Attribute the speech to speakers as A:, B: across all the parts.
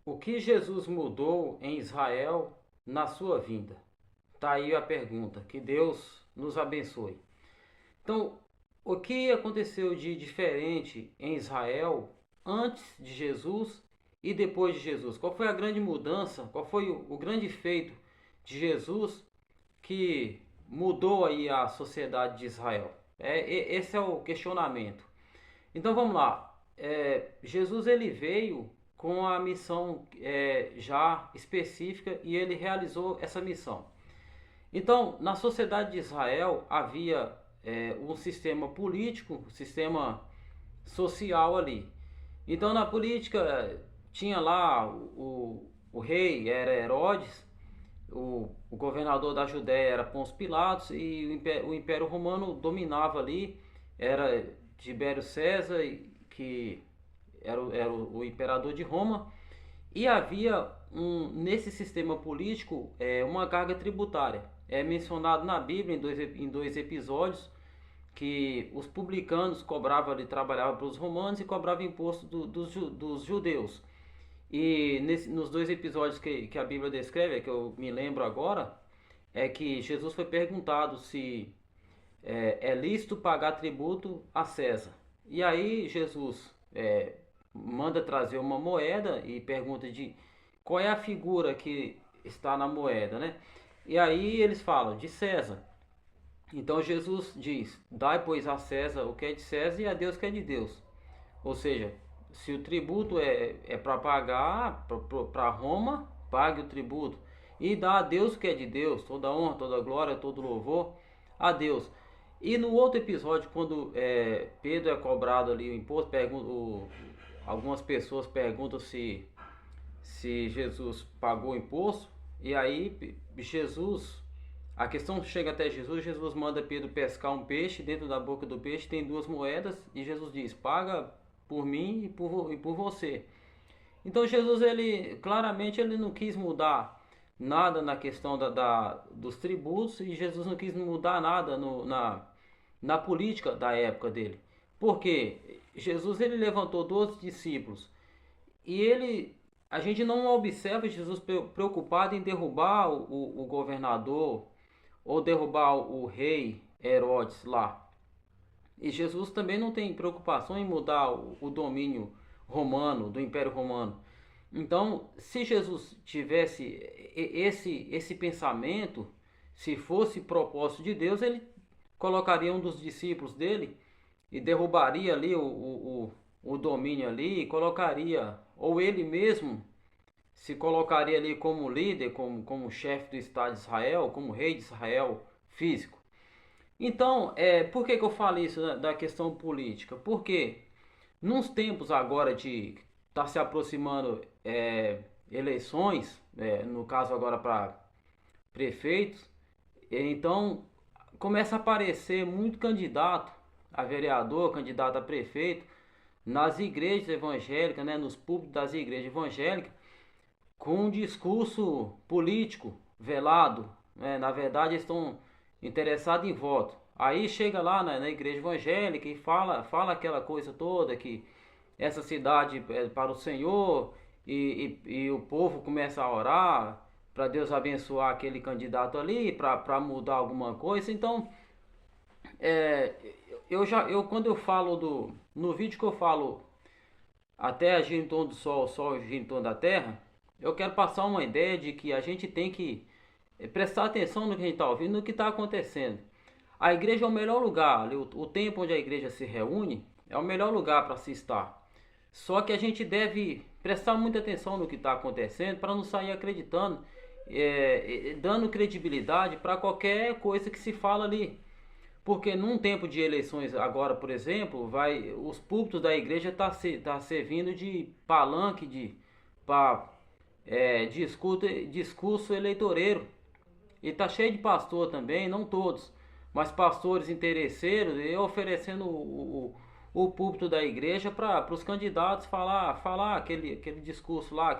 A: O que Jesus mudou em Israel na sua vinda? Tá aí a pergunta. Que Deus nos abençoe. Então, o que aconteceu de diferente em Israel antes de Jesus e depois de Jesus? Qual foi a grande mudança? Qual foi o grande feito de Jesus que mudou aí a sociedade de Israel? Esse é o questionamento. Então vamos lá. Jesus ele veio com a missão já específica e ele realizou essa missão. Então, na sociedade de Israel havia um sistema político, um sistema social ali. Então, na política tinha lá o rei era Herodes, o governador da Judéia era Pôncio Pilatos e o Império Romano dominava ali, era Tibério César, que era o imperador de Roma, e havia nesse sistema político uma carga tributária. É mencionado na Bíblia em dois episódios que os publicanos cobravam ali, trabalhavam para os romanos e cobravam imposto dos judeus. E nos dois episódios que a Bíblia descreve, que eu me lembro agora, é que Jesus foi perguntado se é lícito pagar tributo a César. E aí Jesus manda trazer uma moeda e pergunta de qual é a figura que está na moeda, né? E aí eles falam de César. Então Jesus diz: dai pois a César o que é de César e a Deus o que é de Deus. Ou seja, se o tributo é para pagar para Roma, pague o tributo e dá a Deus o que é de Deus, toda honra, toda glória, todo louvor a Deus. E no outro episódio, quando Pedro é cobrado ali o imposto, algumas pessoas perguntam se Jesus pagou o imposto, e aí Jesus, a questão chega até Jesus, Jesus manda Pedro pescar um peixe, dentro da boca do peixe tem duas moedas, e Jesus diz, paga por mim e por você. Então Jesus, ele claramente ele não quis mudar nada na questão dos tributos, e Jesus não quis mudar nada na política da época dele. Porque Jesus ele levantou 12 discípulos e a gente não observa Jesus preocupado em derrubar o governador ou derrubar o rei Herodes lá. E Jesus também não tem preocupação em mudar o domínio romano, do Império Romano. Então, se Jesus tivesse esse pensamento, se fosse propósito de Deus, ele colocaria um dos discípulos dele e derrubaria ali o domínio ali e colocaria, ou ele mesmo se colocaria ali como líder, como chefe do Estado de Israel, como rei de Israel físico. Então, por que eu falo isso da questão política? Porque nos tempos agora de estar se aproximando eleições, no caso agora para prefeitos, então começa a aparecer muito candidato a vereador, candidato a prefeito, nas igrejas evangélicas, né, nos púlpitos das igrejas evangélicas, com um discurso político velado, né? Na verdade, eles estão interessados em voto. Aí chega lá na igreja evangélica e fala aquela coisa toda que essa cidade é para o Senhor e o povo começa a orar para Deus abençoar aquele candidato ali, para mudar alguma coisa. Então, é, eu quando eu falo no vídeo que eu falo a Terra gira em torno do Sol, o Sol gira em torno da Terra, eu quero passar uma ideia de que a gente tem que prestar atenção no que a gente está ouvindo, no que está acontecendo. A igreja é o melhor lugar, ali, o tempo onde a igreja se reúne é o melhor lugar para se estar. Só que a gente deve prestar muita atenção no que está acontecendo para não sair acreditando, dando credibilidade para qualquer coisa que se fala ali. Porque num tempo de eleições agora, por exemplo, os púlpitos da igreja tá servindo de palanque para discurso eleitoreiro. E tá cheio de pastor também, não todos, mas pastores interesseiros e oferecendo o púlpito da igreja para os candidatos falar aquele discurso lá,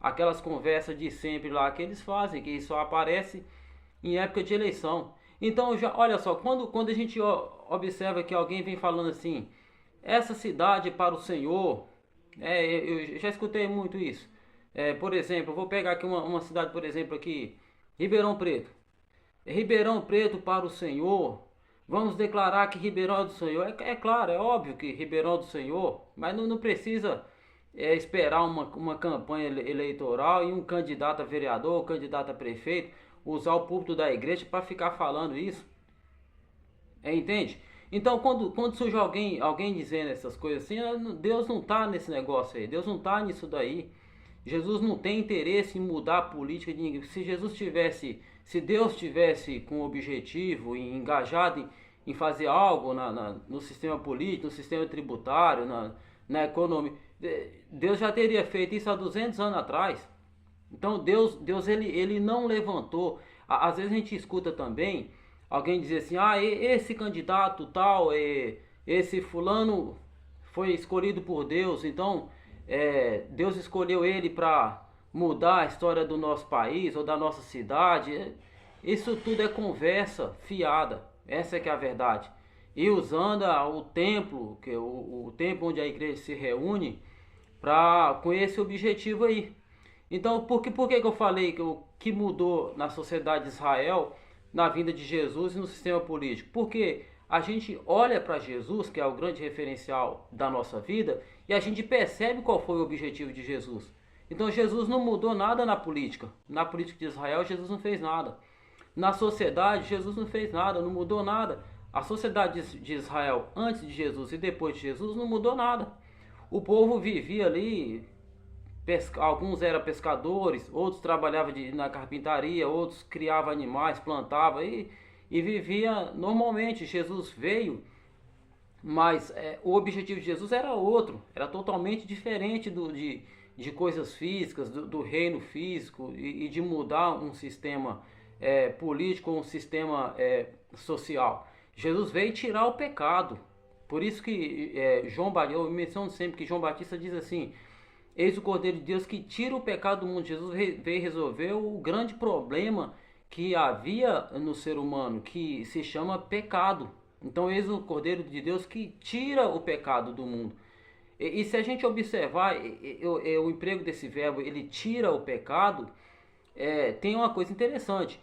A: aquelas conversas de sempre lá que eles fazem, que só aparece em época de eleição. Então, já, olha só, quando a gente observa que alguém vem falando assim, essa cidade é para o Senhor, eu já escutei muito isso. Por exemplo, eu vou pegar aqui uma cidade, por exemplo, aqui, Ribeirão Preto. Ribeirão Preto para o Senhor. Vamos declarar que Ribeirão é do Senhor. É claro, é óbvio que Ribeirão é do Senhor, mas não precisa esperar uma campanha eleitoral e um candidato a vereador, um candidato a prefeito, usar o púlpito da igreja para ficar falando isso. Entende? Então, quando surge alguém dizendo essas coisas assim, Deus não está nesse negócio aí, Deus não está nisso daí. Jesus não tem interesse em mudar a política de ninguém. Se Deus tivesse com o objetivo e engajado em fazer algo no sistema político, no sistema tributário, na economia, Deus já teria feito isso há 200 anos atrás. Então Deus ele não levantou. Às vezes a gente escuta também alguém dizer assim, esse candidato tal, esse fulano foi escolhido por Deus, então Deus escolheu ele para mudar a história do nosso país ou da nossa cidade. Isso tudo é conversa fiada, essa é que é a verdade. E usando o templo, que é o templo onde a igreja se reúne, com esse objetivo aí. Então, por que eu falei que o que mudou na sociedade de Israel, na vinda de Jesus e no sistema político? Porque a gente olha para Jesus, que é o grande referencial da nossa vida, e a gente percebe qual foi o objetivo de Jesus. Então, Jesus não mudou nada na política. Na política de Israel, Jesus não fez nada. Na sociedade, Jesus não fez nada, não mudou nada. A sociedade de Israel antes de Jesus e depois de Jesus não mudou nada. O povo vivia ali, alguns eram pescadores, outros trabalhavam na carpintaria, outros criavam animais, plantavam e vivia normalmente. Jesus veio, mas o objetivo de Jesus era outro, era totalmente diferente de coisas físicas, do reino físico e de mudar um sistema político, um sistema social. Jesus veio tirar o pecado. Por isso que eu menciono sempre que João Batista diz assim: eis o Cordeiro de Deus que tira o pecado do mundo. Jesus veio resolver o grande problema que havia no ser humano, que se chama pecado. Então eis o Cordeiro de Deus que tira o pecado do mundo. E se a gente observar o emprego desse verbo, ele tira o pecado, tem uma coisa interessante.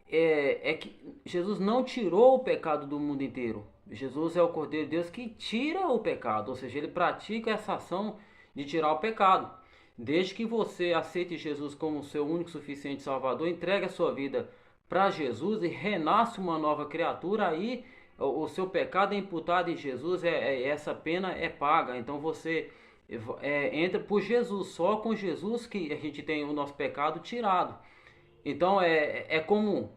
A: Que Jesus não tirou o pecado do mundo inteiro. Jesus é o Cordeiro de Deus que tira o pecado, ou seja, ele pratica essa ação de tirar o pecado. Desde que você aceite Jesus como seu único suficiente Salvador, entregue a sua vida para Jesus e renasce uma nova criatura, aí o seu pecado é imputado em Jesus, essa pena é paga. Então você entra por Jesus, só com Jesus que a gente tem o nosso pecado tirado. Então é como,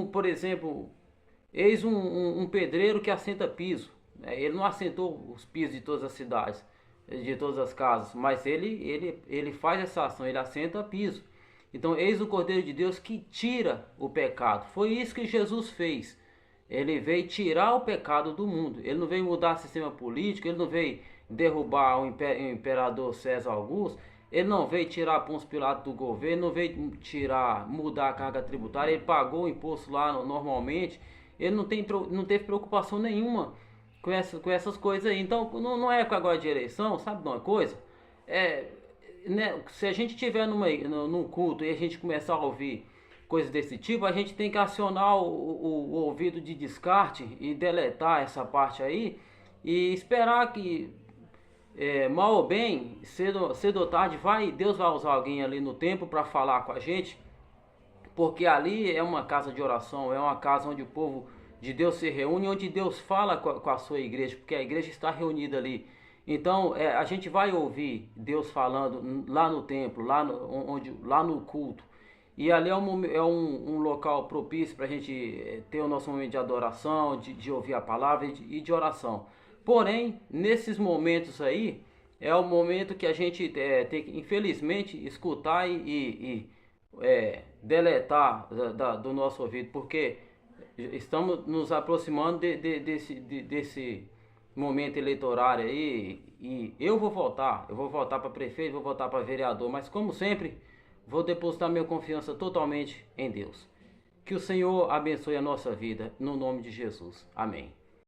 A: por exemplo, eis um pedreiro que assenta piso. Ele não assentou os pisos de todas as cidades, de todas as casas, mas ele faz essa ação, ele assenta piso. Então eis o Cordeiro de Deus que tira o pecado. Foi isso que Jesus fez. Ele veio tirar o pecado do mundo. Ele não veio mudar o sistema político, ele não veio derrubar o imperador César Augusto, ele não veio tirar Pôncio Pilatos do governo, não veio mudar a carga tributária, ele pagou o imposto lá normalmente, ele não teve preocupação nenhuma com essas coisas aí. Então, não é com agora de eleição, sabe de uma coisa? Se a gente estiver num culto e a gente começar a ouvir coisas desse tipo, a gente tem que acionar o ouvido de descarte e deletar essa parte aí e esperar que mal ou bem, cedo ou tarde, Deus vai usar alguém ali no templo para falar com a gente, porque ali é uma casa de oração, é uma casa onde o povo de Deus se reúne, onde Deus fala com a sua igreja, porque a igreja está reunida ali. Então a gente vai ouvir Deus falando lá no templo, lá no culto. E ali é um local propício para a gente ter o nosso momento de adoração, de ouvir a palavra e de oração. Porém, nesses momentos aí, é o momento que a gente tem que, infelizmente, escutar e deletar do nosso ouvido, porque estamos nos aproximando desse momento eleitoral aí, e eu vou votar para prefeito, vou votar para vereador, mas como sempre, vou depositar minha confiança totalmente em Deus. Que o Senhor abençoe a nossa vida, no nome de Jesus. Amém.